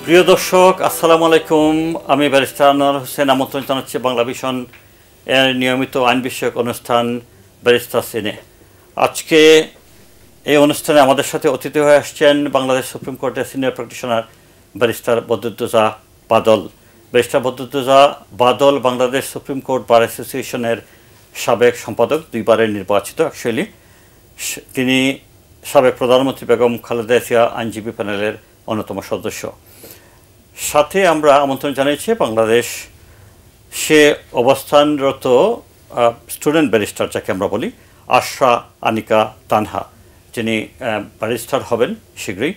প্রিয় দর্শক, আসসালামু আলাইকুম। আমি ব্যারিস্টার আনোয়ার হোসেন আমন্ত্রণ জানাচ্ছি বাংলা ভিশন এর নিয়মিত আইন বিষয়ক অনুষ্ঠান ব্যারিস্টার সিনে। আজকে এই অনুষ্ঠানে আমাদের সাথে অতিথি হয়ে আসছেন বাংলাদেশ সুপ্রিম কোর্টের সিনিয়র প্র্যাকটিশনার ব্যারিস্টার বদরুদ্দোজা বাদল। ব্যারিস্টার বদরুদ্দোজা বাদল বাংলাদেশ সুপ্রিম কোর্ট বার অ্যাসোসিয়েশনের সাবেক সম্পাদক, 2 বারের নির্বাচিত। অ্যাকচুয়ালি তিনি সাবেক প্রধানমন্ত্রী বেগম খালেদা জিয়া আইনজীবী প্যানেলের অন্যতম সদস্য। সাথে আমরা আমন্ত্রণ জানিয়েছি বাংলাদেশ সে অবস্থানরত স্টুডেন্ট ব্যারিস্টার, যাকে আমরা বলি আশরা আনিকা তানহা, যিনি ব্যারিস্টার হবেন শীঘ্রই।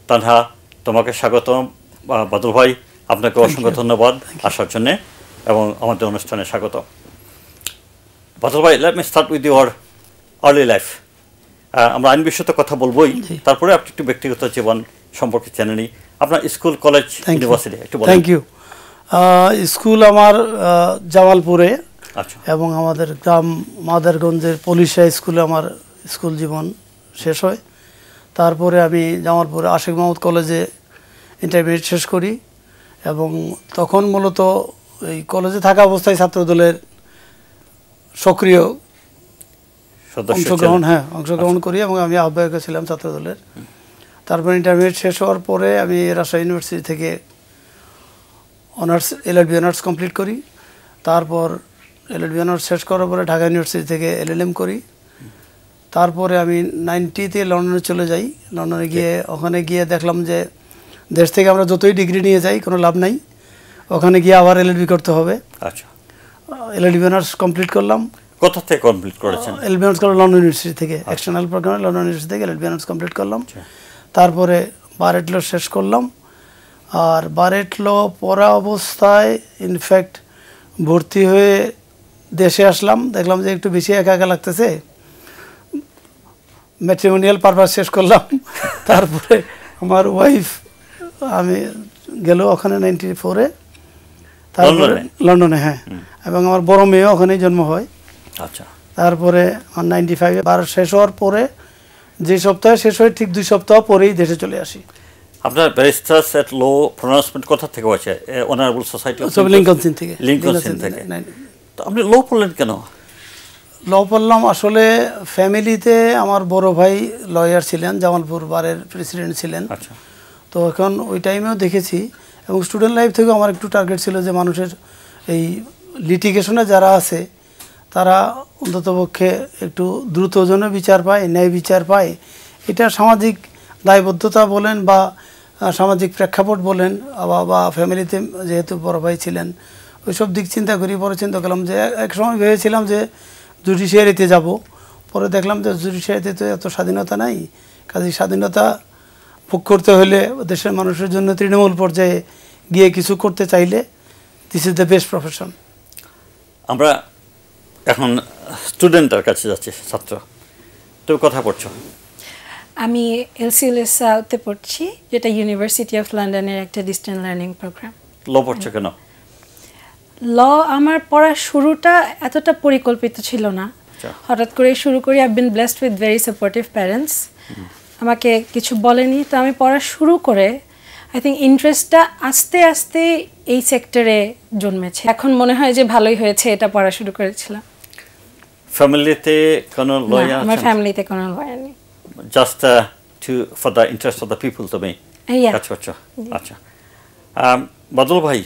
তানহা, তোমাকে স্বাগতম। বাদল ভাই, আপনাকে অসংখ্য ধন্যবাদ আসার জন্যে এবং আমাদের অনুষ্ঠানে স্বাগত। বাদল ভাই, let me start with your early life. আমরা আইন বিষয়ে কথা বলবোই, তারপরে আপনি একটু ব্যক্তিগত জীবন সম্পর্কে জেনে নিই। আপনার স্কুল, কলেজ, ইউনিভার্সিটি একটু বলুন। Thank you. স্কুল আমার জামালপুরে, আচ্ছা, এবং আমাদের গ্রাম মাদারগঞ্জের পলিশা স্কুলে আমার স্কুল জীবন শেষ হয়। তারপরে আমি জামালপুরে আশিক মাহমুদ কলেজে ইন্টারমিডিয়েট শেষ করি, এবং তখন মূলত এই কলেজে থাকা অবস্থায় ছাত্রদলের সক্রিয় অংশগ্রহণ করি, এবং আমি আহ্বায়ক ছিলাম ছাত্রদলের। তারপর ইন্টারমিডিয়েট শেষ হওয়ার পরে আমি রাজশাহী ইউনিভার্সিটি থেকে অনার্স এলএলবি অনার্স কমপ্লিট করি। তারপর এলএলবি অনার্স শেষ করার পরে ঢাকা ইউনিভার্সিটি থেকে এলএলএম করি। তারপরে আমি 90-তে লন্ডনে চলে যাই। লন্ডনে গিয়ে ওখানে গিয়ে দেখলাম যে দেশ থেকে আমরা যতই ডিগ্রি নিয়ে যাই কোনো লাভ নাই, ওখানে গিয়ে আবার এলএলবি করতে হবে। আচ্ছা, এলএলবি অনার্স কমপ্লিট করলাম। কোথা থেকে কমপ্লিট করেছেন? এলএলবি অনার্স করলাম লন্ডন ইউনিভার্সিটি থেকে, এক্সটার্নাল প্রোগ্রামে লন্ডন ইউনিভার্সিটি থেকে এলএলবি অনার্স কমপ্লিট করলাম। তারপরে বারেট ল শেষ করলাম। আর বারেট ল পড়া অবস্থায় ইনফ্যাক্ট ভর্তি হয়ে দেশে আসলাম, দেখলাম যে একটু বেশি একা একা লাগতেছে, ম্যাট্রিমোনিয়াল পারপাস শেষ করলাম। তারপরে আমার ওয়াইফ আমি গেল ওখানে 94-এ, তারপরে লন্ডনে, হ্যাঁ, এবং আমার বড় মেয়ে ওখানেই জন্ম হয়। আচ্ছা, তারপরে আমার 95-এ বার শেষ হওয়ার পরে যে সপ্তাহে শেষ হয় ঠিক 2 সপ্তাহ পরেই দেশে চলে আসি। আপনার ব্যারিস্টার্স এট ল প্রনাউন্সমেন্ট কোথা থেকে হয়েছে? অনারেবল সোসাইটি অফ লিঙ্কনসিন থেকে। লিঙ্কনসিন থেকে। তো আপনি ল পড়লেন কেন? ল পড়লাম আসলে ফ্যামিলিতে আমার বড় ভাই লয়ার ছিলেন, জামালপুর বারের প্রেসিডেন্ট ছিলেন। আচ্ছা, তো এখন ওই টাইমেও দেখেছি, এবং স্টুডেন্ট লাইফ থেকেও আমার একটু টার্গেট ছিল যে মানুষের এই লিটিগেশনে যারা আছে তারা অন্ততপক্ষে একটু দ্রুত যেন বিচার পায়, ন্যায় বিচার পায়। এটা সামাজিক দায়বদ্ধতা বলেন বা সামাজিক প্রেক্ষাপট বলেন, বা ফ্যামিলিতে যেহেতু বড় ভাই ছিলেন, ওইসব দিক চিন্তা করি। পরে চিন্তা করলাম যে এক সময় ভেবেছিলাম যে জুডিশিয়ারিতে যাব, পরে দেখলাম যে জুডিশিয়ারিতে তো এত স্বাধীনতা নাই, কাজেই স্বাধীনতা ভোগ করতে হলে দেশের মানুষের জন্য তৃণমূল পর্যায়ে গিয়ে কিছু করতে চাইলে this is the best profession. আমরা এখন স্টুডেন্টের কাছে যাচ্ছি। ছাত্র, তুমি কথা পড়ছো? আমি এলসিএলএসতে পড়ছি, যেটা ইউনিভার্সিটি অফ লন্ডনের একটা ডিস্টেন্স লার্নিং প্রোগ্রাম। ল পড়ছো কেন? ল আমার পড়ার শুরুটা এতটা পরিকল্পিত ছিল না, হঠাৎ করে শুরু করি। I been blessed with very supportive parents, আমাকে কিছু বলেনি, তো আমি পড়া শুরু করে আই থিঙ্ক ইন্টারেস্টটা আস্তে আস্তে এই সেক্টরে জন্মেছে। এখন মনে হয় যে ভালোই হয়েছে এটা পড়া শুরু করেছিলাম। ফ্যামিলিতে কোনো লয়ার? আমার ফ্যামিলিতে কোনো লয়ার নেই, just for the interest of the people তুমি কাজ করছো। আচ্ছা, বাদল ভাই,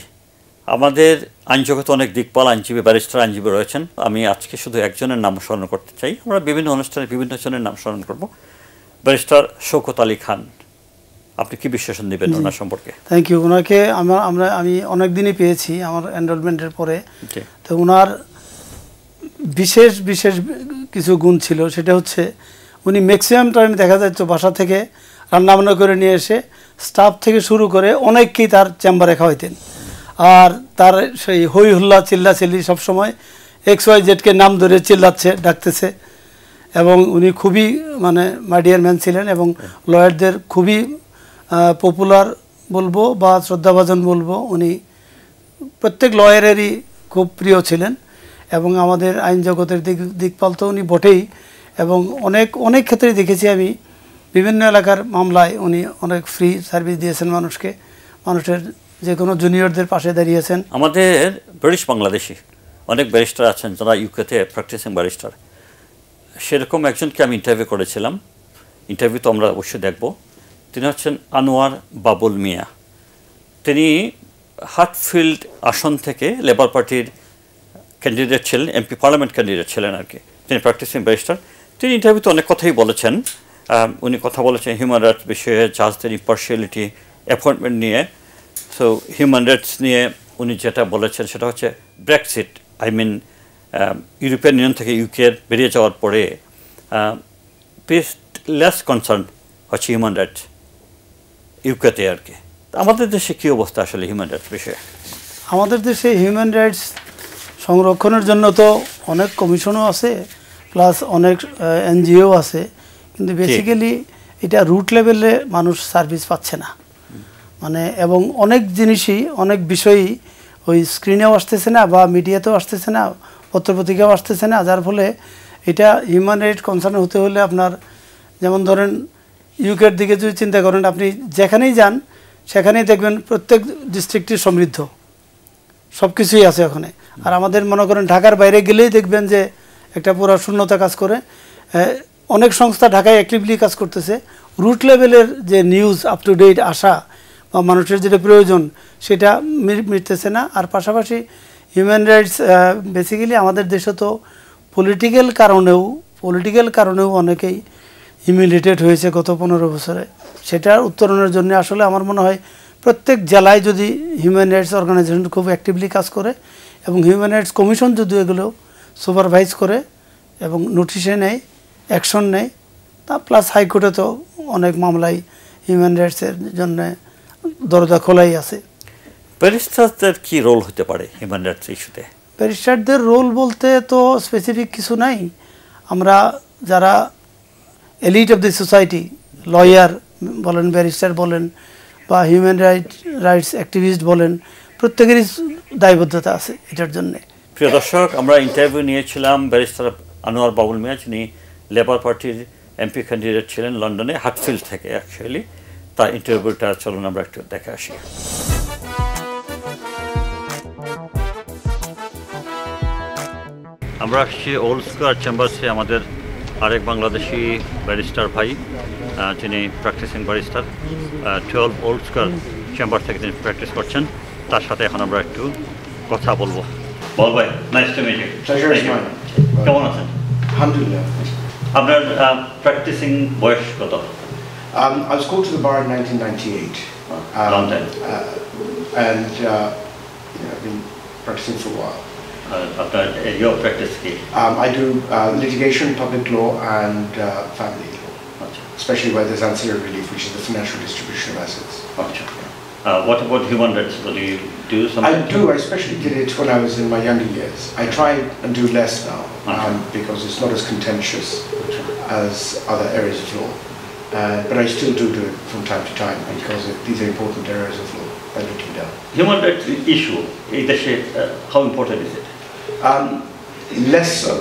আমাদের আইন জগতে অনেক দিকপাল আইনজীবী, ব্যারিস্টার আইনজীবী রয়েছেন। আমি আজকে শুধু একজনের নাম স্মরণ করতে চাই। আমরা বিভিন্ন অনুষ্ঠানে বিভিন্ন জনের নাম স্মরণ করব। ব্যারিস্টার শওকত আলী খান, আপনি কি বিশ্লেষণ দেবেন ওনার সম্পর্কে? Thank you. ওনাকে আমি অনেক দিনই পেয়েছি আমার এনরোলমেন্টের পরে। তো ওনার বিশেষ বিশেষ কিছু গুণ ছিল, সেটা হচ্ছে উনি ম্যাক্সিমাম টাইম দেখা যাচ্ছে বাসা থেকে রান্নাবান্না করে নিয়ে এসে স্টাফ থেকে শুরু করে অনেককেই তার চেম্বারে খাওয়াইতেন। আর তার সেই হই হুল্লা চিল্লাচিল্লি সবসময় XYZকে নাম ধরে চিল্লাচ্ছে, ডাকতেছে, এবং উনি খুবই মানে মাইডিয়ার ম্যান ছিলেন, এবং লয়ারদের খুবই পপুলার বলবো বা শ্রদ্ধাভাজন বলবো। উনি প্রত্যেক লয়ারেরই খুব প্রিয় ছিলেন, এবং আমাদের আইন জগতের দিকপাল তো উনি বটেই। এবং অনেক ক্ষেত্রে দেখেছি আমি, বিভিন্ন এলাকার মামলায় উনি অনেক ফ্রি সার্ভিস দিয়েছেন মানুষকে। মানুষের যে কোনো জুনিয়রদের পাশে দাঁড়িয়েছেন। আমাদের ব্রিটিশ বাংলাদেশি অনেক ব্যারিস্টার আছেন যারা ইউকেতে প্র্যাকটিসিং ব্যারিস্টার, সেরকম একজনকে আমি ইন্টারভিউ করেছিলাম। ইন্টারভিউ তো আমরা অবশ্যই দেখব। তিনি হচ্ছেন আনোয়ার বাবুল মিয়া। তিনি হার্টফিল্ড আসন থেকে লেবার পার্টির ক্যান্ডিডেট ছিলেন, এমপি পার্লামেন্ট ক্যান্ডিডেট ছিলেন আর কি। তিনি প্র্যাকটিসিং ব্যারিস্টার। তিনি ইন্টারভিউতে অনেক কথাই বলেছেন। উনি কথা বলেছেন হিউম্যান রাইটস বিষয়ে, জাজদের ইম্পার্শিয়ালিটি, অ্যাপয়েন্টমেন্ট নিয়ে। সো হিউম্যান রাইটস নিয়ে উনি যেটা বলেছেন সেটা হচ্ছে Brexit, I mean European Union থেকে ইউকের বেরিয়ে যাওয়ার পরে লেস কনসার্ন হচ্ছে হিউম্যান রাইটস ইউকেতে আর কি। আমাদের দেশে কী অবস্থা আসলে হিউম্যান রাইটস বিষয়ে? আমাদের দেশে হিউম্যান রাইটস সংরক্ষণের জন্য তো অনেক কমিশনও আছে, প্লাস অনেক এনজিও আছে, কিন্তু বেসিক্যালি এটা রুট লেভেলে মানুষ সার্ভিস পাচ্ছে না। মানে এবং অনেক জিনিসই, অনেক বিষয়ই ওই স্ক্রিনেও আসতেছে না বা মিডিয়াতেও আসতেছে না, পত্রপত্রিকাও আসতেছে না, যার ফলে এটা হিউম্যান রাইট কনসার্ন হতে হলে আপনার, যেমন ধরেন ইউকের দিকে যদি চিন্তা করেন, আপনি যেখানেই যান সেখানেই দেখবেন প্রত্যেক ডিস্ট্রিক্টই সমৃদ্ধ, সব কিছুই আছে ওখানে। আর আমাদের মনে করেন ঢাকার বাইরে গেলেই দেখবেন যে একটা পুরো শূন্যতা কাজ করে। অনেক সংস্থা ঢাকায় অ্যাক্টিভলি কাজ করতেছে, রুট লেভেলের যে নিউজ আপ টু ডেট আসা বা মানুষের যেটা প্রয়োজন সেটা মিটতেছে না। আর পাশাপাশি হিউম্যান রাইটস বেসিক্যালি আমাদের দেশে তো পলিটিক্যাল কারণেও অনেকেই হিউমিলেটেড হয়েছে গত 15 বছরে। সেটার উত্তরণের জন্য আসলে আমার মনে হয় প্রত্যেক জেলায় যদি হিউম্যান রাইটস অর্গানাইজেশন খুব অ্যাক্টিভলি কাজ করে এবং হিউম্যান রাইটস কমিশন যদি এগুলো সুপারভাইজ করে এবং নোটিশে নেয়, অ্যাকশন নেয়, তা প্লাস হাইকোর্টে তো অনেক মামলায় হিউম্যান রাইটসের জন্য দরজা খোলাই আছে। ব্যারিস্টারদের কী রোল হতে পারে হিউম্যান রাইটস ইস্যুতে? ব্যারিস্টারদের রোল বলতে তো স্পেসিফিক কিছু নাই। আমরা যারা elite of the society, lawyer বলেন, ব্যারিস্টার বলেন বা হিউম্যান রাইটস অ্যাক্টিভিস্ট বলেন, প্রত্যেকেরই দায়বদ্ধতা আছে এটার জন্যে। প্রিয় দর্শক, আমরা ইন্টারভিউ নিয়েছিলাম ব্যারিস্টার আনোয়ার বাবুল মিয়া, যিনি লেবার পার্টির এমপি ক্যান্ডিডেট ছিলেন লন্ডনে, হার্টফিল্ড থেকে অ্যাকচুয়ালি। তার ইন্টারভিউটা চলুন আমরা একটু দেখে আসি। আমরা আসছি ওল্ড স্কোয়ার চেম্বার্সে আমাদের আরেক বাংলাদেশি ব্যারিস্টার ভাই, যিনি practising barrister 12 old square chamber থেকে তিনি প্র্যাকটিস করছেন। তার সাথে এখন আমরা একটু কথা বলবো। বল ভাই, নাইস টু মিট ইউ। কেমন আছেন? Alhamdulillah. আপনার প্র্যাকটিসিং বয়স কত? I was called to the bar in 1998. Long time. And I've been practicing for a while. আপনার your practice কি? I do litigation, public law, and family law, especially where there's ancillary relief, which is the financial distribution of assets. What about human rights? Do you do something? I do. I especially did it when I was in my younger years. I try and do less now because it's not as contentious as other areas of law. But I still do it from time to time because these are important areas of law that need to be done. Human rights issue, how important is it? Less so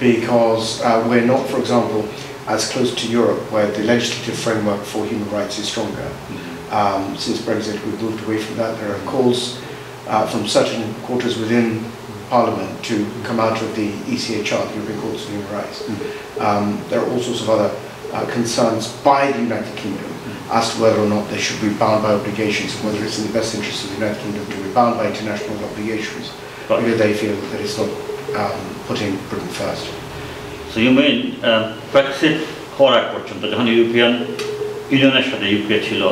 because we're not, for example, as close to Europe where the legislative framework for human rights is stronger. Since Brexit, we've moved away from that. There are calls from certain quarters within Parliament to come out of the ECHR, the European Court of Human Rights. There are all sorts of other concerns by the United Kingdom as to whether or not they should be bound by obligations, and whether it's in the best interest of the United Kingdom to be bound by international obligations, because they feel that it's not putting Britain first. So you mean Brexit হওয়ার আগ পর্যন্ত যখন European ইউনিয়নের সাথে UK ছিল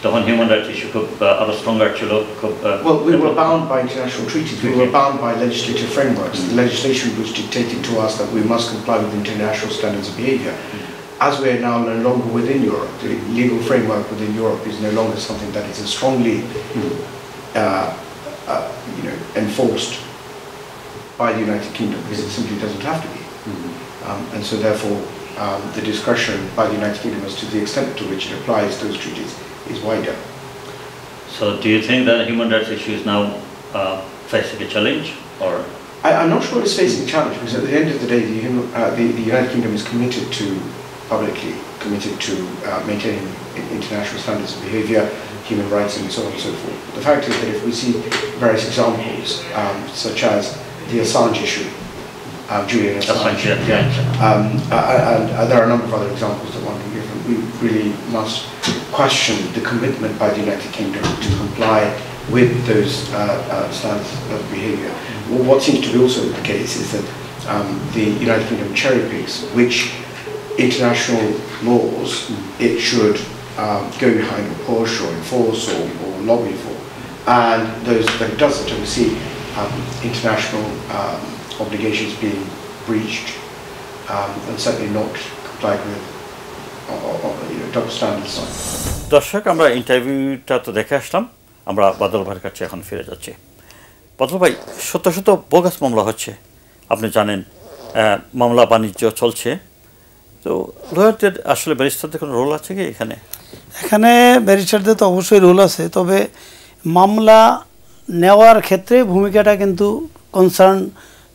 তখন human rights issue খুব আরো স্ট্রঙ্গার ছিল? Well, we were bound by international treaties. We were bound by legislative frameworks. The legislation was dictating to us that we must comply with international standards of behaviour. As we are now no longer within Europe, the legal framework within Europe is no longer something that is as strongly enforced by the United Kingdom, because it simply doesn't have to be. And so therefore the discretion by the United Kingdom as to the extent to which it applies those treaties is wider. So do you think that human rights issue is now facing a challenge, or? I'm not sure it's facing a challenge, because at the end of the day the United Kingdom is committed to publicly committed to maintaining international standards of behaviour, human rights and so on and so forth. The fact is that if we see various examples, such as the Assange issue, Julian Assange, and there are a number of other examples that one can give, and we really must question the commitment by the United Kingdom to comply with those standards of behaviour. Well, what seems to be also the case is that the United Kingdom cherry picks which international laws it should go behind or push or enforce or lobby for, and those that it doesn't, and we see international obligations being breached and certainly not complied with, double standards. দর্শক, আমরা ইন্টারভিউটা তো দেখে আসলাম, আমরা বাদল ভাইয়ের কাছে এখন ফিরে যাচ্ছি। বাদল ভাই, শত শত বোগাস মামলা হচ্ছে, আপনি জানেন, মামলা বাণিজ্য চলছে, তো লয়ারদের আসলে ব্যারিস্টারদের কোনো রোল আছে কি এখানে? এখানে ব্যারিস্টারদের তো অবশ্যই রোল আছে, তবে মামলা নেওয়ার ক্ষেত্রে ভূমিকাটা কিন্তু কনসার্ন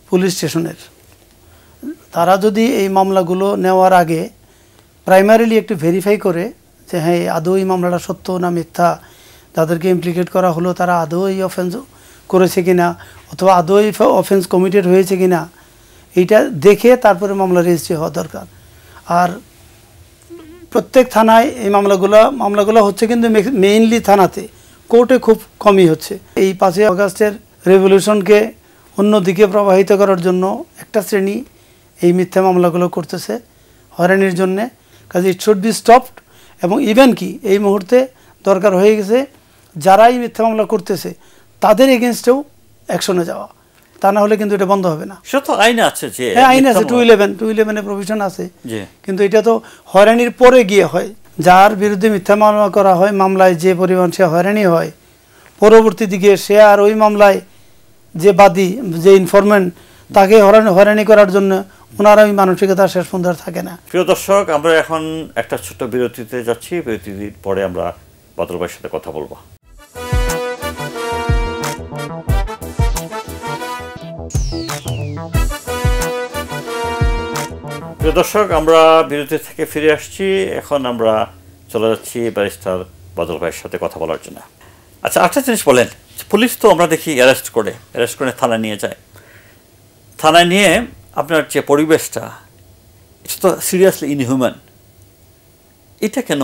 পুলিশ স্টেশনের। তারা যদি এই মামলাগুলো নেওয়ার আগে প্রাইমারিলি একটু ভেরিফাই করে যে হ্যাঁ আদৌ এই মামলাটা সত্য না মিথ্যা, যাদেরকে ইমপ্লিকেট করা হলো তারা আদৌ এই অফেন্স করেছে কিনা অথবা আদৌ এই অফেন্স কমিটেড হয়েছে কিনা, এইটা দেখে তারপরে মামলা রেজিস্ট্রি হওয়া দরকার। আর প্রত্যেক থানায় এই মামলাগুলো হচ্ছে, কিন্তু মেইনলি থানাতে, কোর্টে খুব কমই হচ্ছে। এই 5ই আগস্টের রেভলিউশনকে অন্যদিকে প্রবাহিত করার জন্য একটা শ্রেণী এই মিথ্যা মামলাগুলো করতেছে হয়রানির জন্যে, কাজে ইট শুড বি স্টপড। এবং ইভেন কি এই মুহূর্তে দরকার হয়ে গেছে যারা এই মিথ্যা মামলা করতেছে তাদের এগেনস্টেও অ্যাকশনে যাওয়া, তা না হলে কিন্তু এটা বন্ধ হবে না। সেটা তো আইন আছে, যে হ্যাঁ আইন আছে, 211 প্রভিশন আছে, কিন্তু এটা তো হয়রানির পরে গিয়ে হয়। যার বিরুদ্ধে মিথ্যা মামলা করা হয়, মামলায় যে পরিমাণ সে হয়রানি হয়, পরবর্তী দিকে সে আর ওই মামলায় যে বাদী, যে ইনফরমেন্ট, তাকে হয়রানি করার জন্য ওনার ওই মানসিকতা শেষ পর্যন্ত থাকে না। প্রিয় দর্শক, আমরা এখন একটা ছোট্ট বিরতিতে যাচ্ছি, বিরতির পরে আমরা বাদল ভাইয়ের সাথে কথা বলবো। প্রিয় দর্শক, আমরা বিরতি থেকে ফিরে আসছি, এখন আমরা চলে যাচ্ছি ব্যারিস্টার বাদল ভাইয়ের সাথে কথা বলার জন্য। আচ্ছা, একটা জিনিস বলেন, পুলিশ তো আমরা দেখি অ্যারেস্ট করে থানায় নিয়ে যায়, থানায় নিয়ে আপনার যে পরিবেশটা, এটা তো সিরিয়াসলি ইনহিউম্যান। এটা কেন?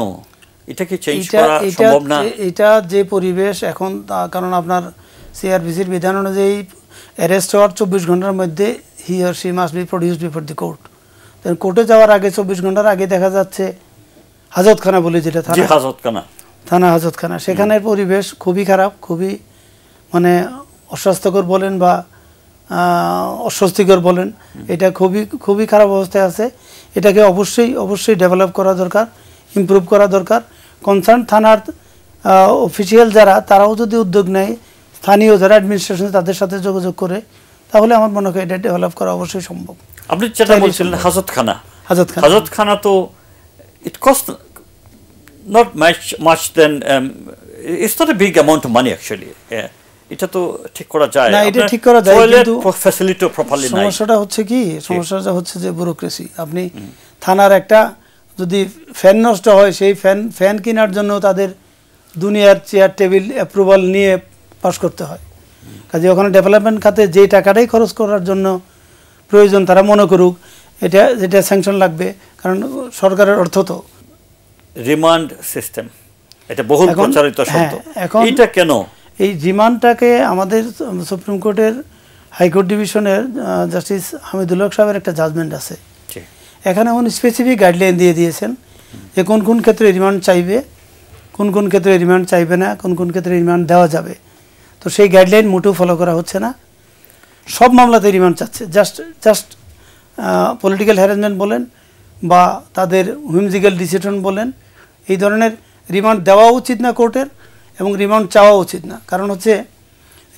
এটা কি চেঞ্জ করা সম্ভব না? এটা যে পরিবেশ এখন, কারণ আপনার সিআরপিসির বিধান অনুযায়ী অ্যারেস্ট হওয়ার 24 ঘন্টার মধ্যে he or she must be produced before the court. কোর্টে যাওয়ার আগে 24 ঘন্টার আগে দেখা যাচ্ছে হাজতখানা বলে, যেটা থানা হাজতখানা, সেখানের পরিবেশ খুবই খারাপ, খুবই মানে অস্বাস্থ্যকর বলেন বা অস্বস্তিকর বলেন, এটা খুবই খারাপ অবস্থায় আছে। এটাকে অবশ্যই ডেভেলপ করা দরকার, ইমপ্রুভ করা দরকার। কনসার্ন থানার অফিসিয়াল যারা, তারাও যদি উদ্যোগ নেয়, স্থানীয় যারা অ্যাডমিনিস্ট্রেশন তাদের সাথে যোগাযোগ করে, তাহলে আমার মনে হয় এটা ডেভেলপ করা অবশ্যই সম্ভব। আপনি যেটা বলছিলেন হাজতখানা তো it cost not much then it's not a big amount of money actually. এটা তো ঠিক করা যায় না, এটা ঠিক করা যায়, কিন্তু ফ্যাসিলিটি প্রপারলি নাই। সমস্যাটা হচ্ছে কি, সমস্যাটা হচ্ছে যে ব্যুরোক্রেসি। আপনি থানার একটা যদি ফ্যান নষ্ট হয়, সেই ফ্যান কেনার জন্য তাদের দুনিয়ার চেয়ার টেবিল অ্যাপ্রুভাল নিয়ে পাস করতে হয়। কাজে ওখানে ডেভেলপমেন্ট খাতে যে টাকাটাই খরচ করার জন্য প্রয়োজন, তারা মনে করুক যেটা স্যাংশন লাগবে, কারণ সরকারের অর্থ তো। রিমান্ড সিস্টেম, এটা বহুল প্রচারিত শব্দ, এটা কেন? এই রিমান্ডটাকে আমাদের সুপ্রিম কোর্টের হাইকোর্ট ডিভিশনের জাস্টিস হামিদুল্লাহ সাহেবের একটা জাজমেন্ট আছে, এখানে উনি স্পেসিফিক গাইডলাইন দিয়ে দিয়েছেন যে কোন কোন ক্ষেত্রে রিমান্ড চাইবে, কোন কোন ক্ষেত্রে রিমান্ড চাইবে না, কোন কোন ক্ষেত্রে রিমান্ড দেওয়া যাবে। তো সেই গাইডলাইন মোটেও ফলো করা হচ্ছে না, সব মামলাতে রিমান্ড চাচ্ছে। জাস্ট পলিটিক্যাল হ্যারাসমেন্ট বলেন বা তাদের হুইমজিক্যাল ডিসিশন বলেন, এই ধরনের রিমান্ড দেওয়া উচিত না কোর্টের, এবং রিমান্ড চাওয়া উচিত না। কারণ হচ্ছে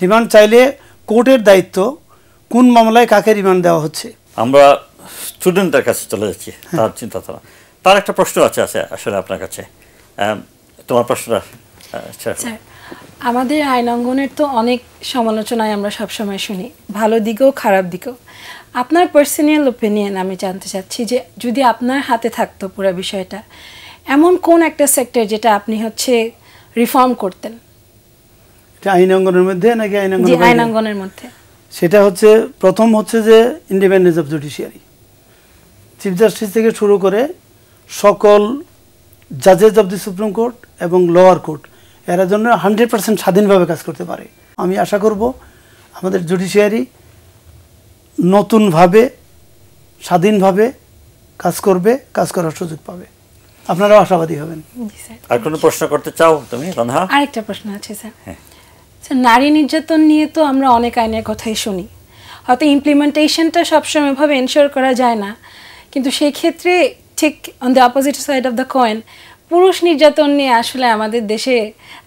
রিমান্ড চাইলে কোর্টের দায়িত্ব কোন মামলায় কাকে রিমান্ড দেওয়া হচ্ছে। আমরা স্টুডেন্টদের কাছে চলে যাচ্ছি, তার চিন্তাধারা, তার একটা প্রশ্ন আছে আসলে আপনার কাছে, তোমার প্রশ্নটা। আমাদের আইনাঙ্গনের তো অনেক সমালোচনায় আমরা সবসময় শুনি, ভালো দিকেও খারাপ দিকেও। আপনার পার্সোনাল ওপিনিয়ন আমি জানতে চাচ্ছি যে যদি আপনার হাতে থাকতো পুরো বিষয়টা, এমন কোন একটা সেক্টর যেটা আপনি হচ্ছে রিফর্ম করতেন? এটা আইনাঙ্গনের মধ্যে নাকি আইনাঙ্গনের মধ্যে? সেটা হচ্ছে প্রথম হচ্ছে যে independence of judiciary, chief justice থেকে শুরু করে সকল জাজেস অফ দি সুপ্রিম কোর্ট এবং লোয়ার কোর্ট এরা জন্য 100% স্বাধীনভাবে কাজ করতে পারে। আমি আশা করব আমাদের জুডিশিয়ারি নতুনভাবে স্বাধীনভাবে কাজ করবে, কাজ করার সুযোগ পাবে। আপনারাও আশাবাদী হবেন। আর কোনো প্রশ্ন করতে চাও তুমি রনহা? আরেকটা প্রশ্ন আছে স্যার। নারী নির্যাতন নিয়ে তো আমরা অনেক আইনের কথাই শুনি, হয়তো ইমপ্লিমেন্টেশনটা সবসময় ভাবে এনশিওর করা যায় না, কিন্তু সেই ক্ষেত্রে ঠিক on the opposite side of the coin পুরুষ নির্যাতন নিয়ে আসলে আমাদের দেশে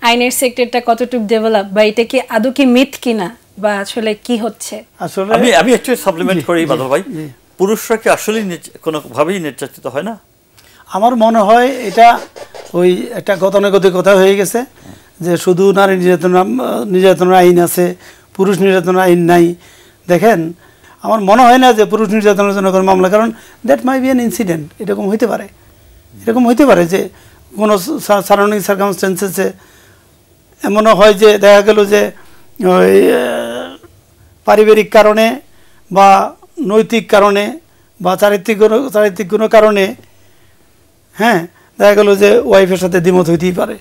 আইনের সেক্টরটা কতটুকু ডেভেলপ, বা এটা কি আদৌ কি মিথ কিনা, বা আসলে কি হচ্ছে? আসলে আমি একটু সাপ্লিমেন্ট করি বাদল ভাই, পুরুষরা কি আসলে কোনোভাবেই নির্যাতিত হয় না? আমার মনে হয় এটা ওই একটা গতানুগতিক কথা হয়ে গেছে যে শুধু নারী নির্যাতনের আইন আছে, পুরুষ নির্যাতনের আইন নাই। দেখেন, আমার মনে হয় না যে পুরুষ নির্যাতনের জন্য কোনো মামলা, কারণ that my be an incident. এরকম হইতে পারে যে কোনো সারাউন্ডিং সার্কামস্টেন্সেসে এমনও হয় যে দেখা গেল যে ওই পারিবারিক কারণে বা নৈতিক কারণে বা চারিত্রিক কোনো কারণে দেখা গেল যে ওয়াইফের সাথে দ্বিমত হইতেই পারে।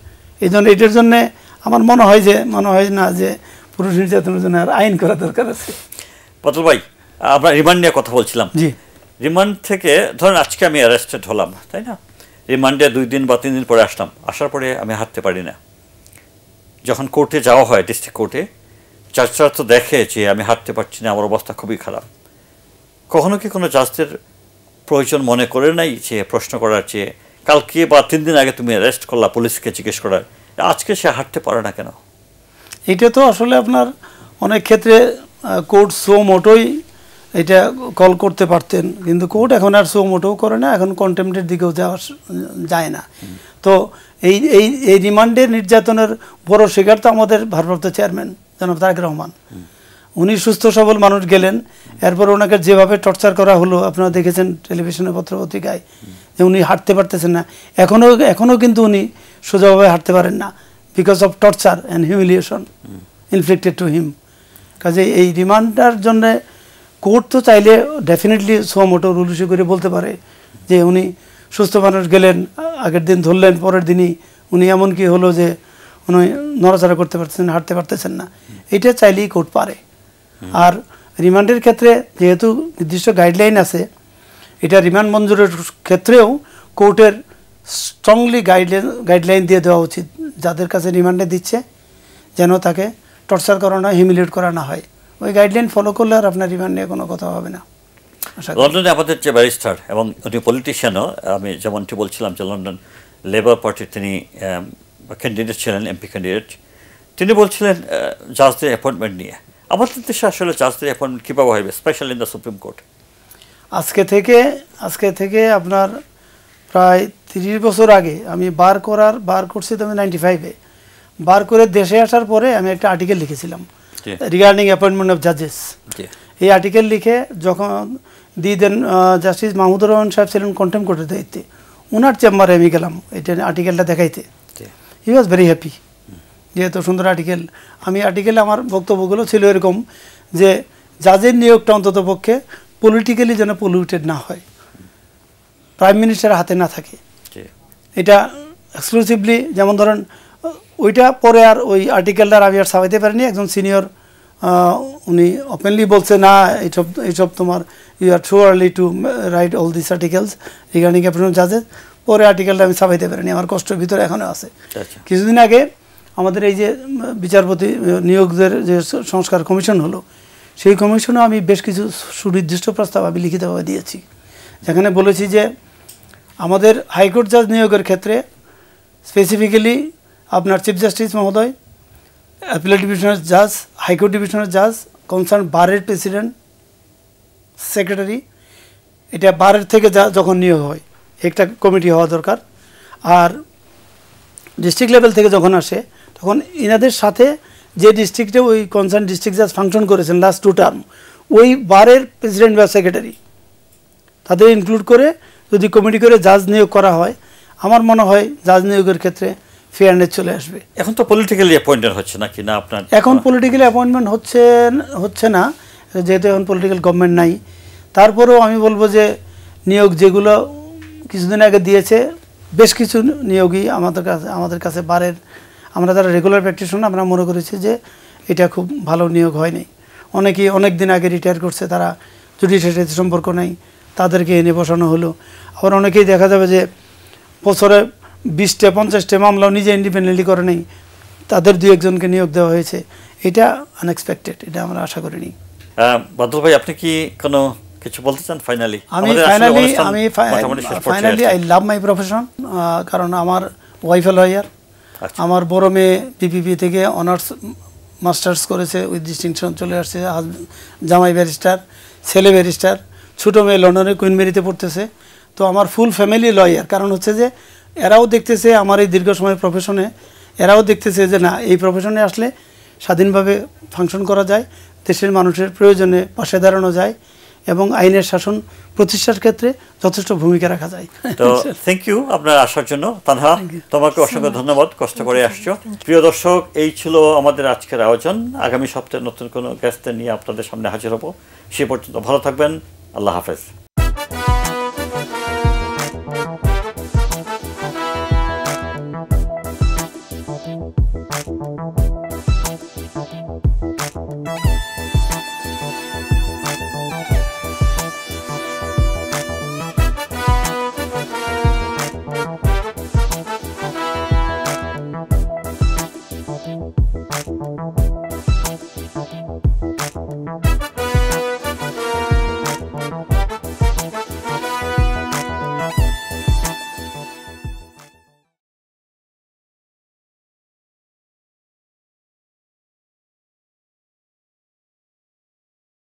এই জন্য এটার জন্যে আমার মনে হয় না যে পুরুষ নির্যাতনের জন্য আর আইন করা দরকার আছে। বাদল ভাই, আমরা রিমান্ড নিয়ে কথা বলছিলাম। জি, রিমান্ড থেকে ধরেন আজকে আমি অ্যারেস্টেড হলাম, তাই না? রিমান্ডে 2 দিন বা 3 দিন পরে আসলাম, আসার পরে আমি হাঁটতে পারি না। যখন কোর্টে যাওয়া হয়, ডিস্ট্রিক্ট কোর্টে, জাজরা তো দেখে যে আমি হাঁটতে পারছি না, আমার অবস্থা খুবই খারাপ। কখনো কি কোনো জাজদের প্রয়োজন মনে করে নাই যে প্রশ্ন করার চেয়ে কালকে বা 3 দিন আগে তুমি অ্যারেস্ট করলা, পুলিশকে জিজ্ঞেস করার আজকে সে হাঁটতে পারে না কেন? এটা তো আসলে আপনার অনেক ক্ষেত্রে কোর্ট সো মোটোই এটা কল করতে পারতেন, কিন্তু কোর্ট এখন আর সো মোটোও করে না, এখন কন্টেম্পটের দিকেও যায় না। তো এই রিমান্ডের নির্যাতনের বড় শিকার তো আমাদের ভারপ্রাপ্ত চেয়ারম্যান জনাব তারেক রহমান। উনি সুস্থ সবল মানুষ গেলেন, এরপর ওনাকে যেভাবে টর্চার করা হলো আপনারা দেখেছেন টেলিভিশনে, পত্রিকায়, যে উনি হাঁটতে পারতেছেন না। এখনও কিন্তু উনি সোজাভাবে হাঁটতে পারেন না, because of torture and humiliation inflicted to him. কাজে এই রিমান্ডার জন্য কোর্ট তো চাইলে ডেফিনেটলি সোমোটো রুল ইস্যু করে বলতে পারে যে উনি সুস্থ মানুষ গেলেন, আগের দিন ধরলেন, পরের দিনই উনি এমন কি হলো যে উনি নড়াচড়া করতে পারতেছেন না, হাঁটতে পারতেছেন না। এটা চাইলেই কোর্ট পারে। আর রিমান্ডের ক্ষেত্রে যেহেতু নির্দিষ্ট গাইডলাইন আছে, এটা রিমান্ড মঞ্জুরের ক্ষেত্রেও কোর্টের স্ট্রংলি গাইডলাইন দিয়ে দেওয়া উচিত, যাদের কাছে রিমান্ডে দিচ্ছে যেন তাকে টর্চার করা না, হিউমিলিয়েট করা না হয়। ওই গাইডলাইন ফলো করলে আর আপনার রিমান্ড নিয়ে কোনো কথা হবে না। লন্ডনে আমাদের যে ব্যারিস্টার এবং উনি পলিটিশিয়ানও, আমি যেমনটি বলছিলাম যে লন্ডন লেবার পার্টির তিনি ক্যান্ডিডেট ছিলেন, এমপি ক্যান্ডিডেট, তিনি বলছিলেন জাজদের অ্যাপয়েন্টমেন্ট নিয়ে। আমাদের দেশে আসলে জাজদের অ্যাপয়েন্টমেন্ট কীভাবে হবে, specially in the supreme court? আজকে থেকে আপনার প্রায় 30 বছর আগে আমি বার করছি তো আমি 95-এ। বার করে দেশে আসার পরে আমি একটা আর্টিকেল লিখেছিলাম রিগার্ডিং অ্যাপয়েন্টমেন্ট অফ জাজেস। এই আর্টিকেল লিখে যখন দিয়ে দেন জাস্টিস মাহমুদুর রহমান সাহেব ছিলেন কন্টেম্প কোর্টের দায়িত্বে, ওনার চেম্বারে আমি গেলাম এটা আর্টিকেলটা দেখাইতে। হি ওয়াজ ভেরি হ্যাপি যে এত সুন্দর আর্টিকেল। আর্টিকেলে আমার বক্তব্যগুলো ছিল এরকম যে জাজের নিয়োগটা অন্তত পক্ষে পলিটিক্যালি যেন পলিউটেড না হয়, প্রাইম মিনিস্টারের হাতে না থাকে। এটা এক্সক্লুসিভলি, যেমন ধরেন ওইটা পরে আর ওই আর্টিকেলটার আমি আর ছাপাইতে পারিনি। একজন সিনিয়র উনি ওপেনলি বলছে না এইসব তোমার you are too early to write all this articles regarding appointment জাজেস। পরে আর্টিকেলটা আমি ছাপাইতে পারিনি, আমার কষ্টের ভিতরে এখনও আছে। কিছুদিন আগে আমাদের এই যে বিচারপতি নিয়োগদের যে সংস্কার কমিশন হলো, সেই কমিশনেও আমি বেশ কিছু সুনির্দিষ্ট প্রস্তাব আমি লিখিতভাবে দিয়েছি, যেখানে বলেছি যে আমাদের হাইকোর্ট জাজ নিয়োগের ক্ষেত্রে স্পেসিফিক্যালি আপনার চিফ জাস্টিস মহোদয়, অ্যাপিলেট ডিভিশনের জাজ, হাইকোর্ট ডিভিশনের জাজ, কনসার্ন বারের প্রেসিডেন্ট, সেক্রেটারি, এটা বারের থেকে যখন নিয়োগ হয় একটা কমিটি হওয়া দরকার। আর ডিস্ট্রিক্ট লেভেল থেকে যখন আসে তখন ইনাদের সাথে যে ডিস্ট্রিক্টে ওই কনসার্ন ডিস্ট্রিক্ট জাজ ফাংশন করেছেন লাস্ট 2 টার্ম, ওই বারের প্রেসিডেন্ট বা সেক্রেটারি তাদের ইনক্লুড করে যদি কমিটি করে জাজ নিয়োগ করা হয়, আমার মনে হয় জাজ নিয়োগের ক্ষেত্রে ফেয়ারনেস চলে আসবে। এখন তো পলিটিক্যালি অ্যাপয়েন্টেড হচ্ছে নাকি না আপনার? এখন পলিটিক্যালি অ্যাপয়েন্টমেন্ট হচ্ছে না, যেহেতু এখন পলিটিক্যাল গভর্নমেন্ট নাই। তারপরেও আমি বলবো যে নিয়োগ যেগুলো কিছুদিন আগে দিয়েছে, বেশ কিছু নিয়োগই আমাদের কাছে বারের, আমরা যারা রেগুলার প্র্যাকটিশনার আমরা মনে করেছি যে এটা খুব ভালো নিয়োগ হয়নি। অনেকেই অনেক দিন আগে রিটায়ার করছে, তারা জুডিশিয়াল সাথে সম্পর্ক নেই, তাদেরকে এনে বসানো হলো। আবার অনেকেই দেখা যাবে যে বছরে 20টা 50টা মামলাও নিজে ইন্ডিপেন্ডেন্টলি করে নেই, তাদের 2-1জনকে নিয়োগ দেওয়া হয়েছে। এটা আনএক্সপেক্টেড, এটা আমরা আশা করিনি। বাদল ভাই, আপনি কি কোনো কিছু বলতে চান ফাইনালি? আমি finally I love my profession, কারণ আমার ওয়াইফ লয়ার, আমার বড় মেয়ে পিপিপি থেকে অনার্স মাস্টার্স করেছে, উইথ ডিস্টিংশন চলে আসছে, জামাই ব্যারিস্টার, ছেলে ব্যারিস্টার, ছোটো মেয়ে লন্ডনে কুইন মেরিতে পড়তেছে। তো আমার ফুল ফ্যামিলি লয়ার। কারণ হচ্ছে যে এরাও দেখতেছে আমার এই দীর্ঘ সময় প্রফেশনে, এরাও দেখতেছে যে না, এই প্রফেশনে আসলে স্বাধীনভাবে ফাংশন করা যায়, দেশের মানুষের প্রয়োজনে পাশে দাঁড়ানো যায় এবং আইনের শাসন প্রতিষ্ঠার ক্ষেত্রে যথেষ্ট ভূমিকা রাখা যায়। তো থ্যাংক ইউ আপনার আসার জন্য। তানহা, তোমাকে অসংখ্য ধন্যবাদ, কষ্ট করে আসছো। প্রিয় দর্শক, এই ছিল আমাদের আজকের আয়োজন। আগামী সপ্তাহে নতুন কোনো গেস্টদের নিয়ে আপনাদের সামনে হাজির হব। সে পর্যন্ত ভালো থাকবেন। আল্লাহ হাফেজ।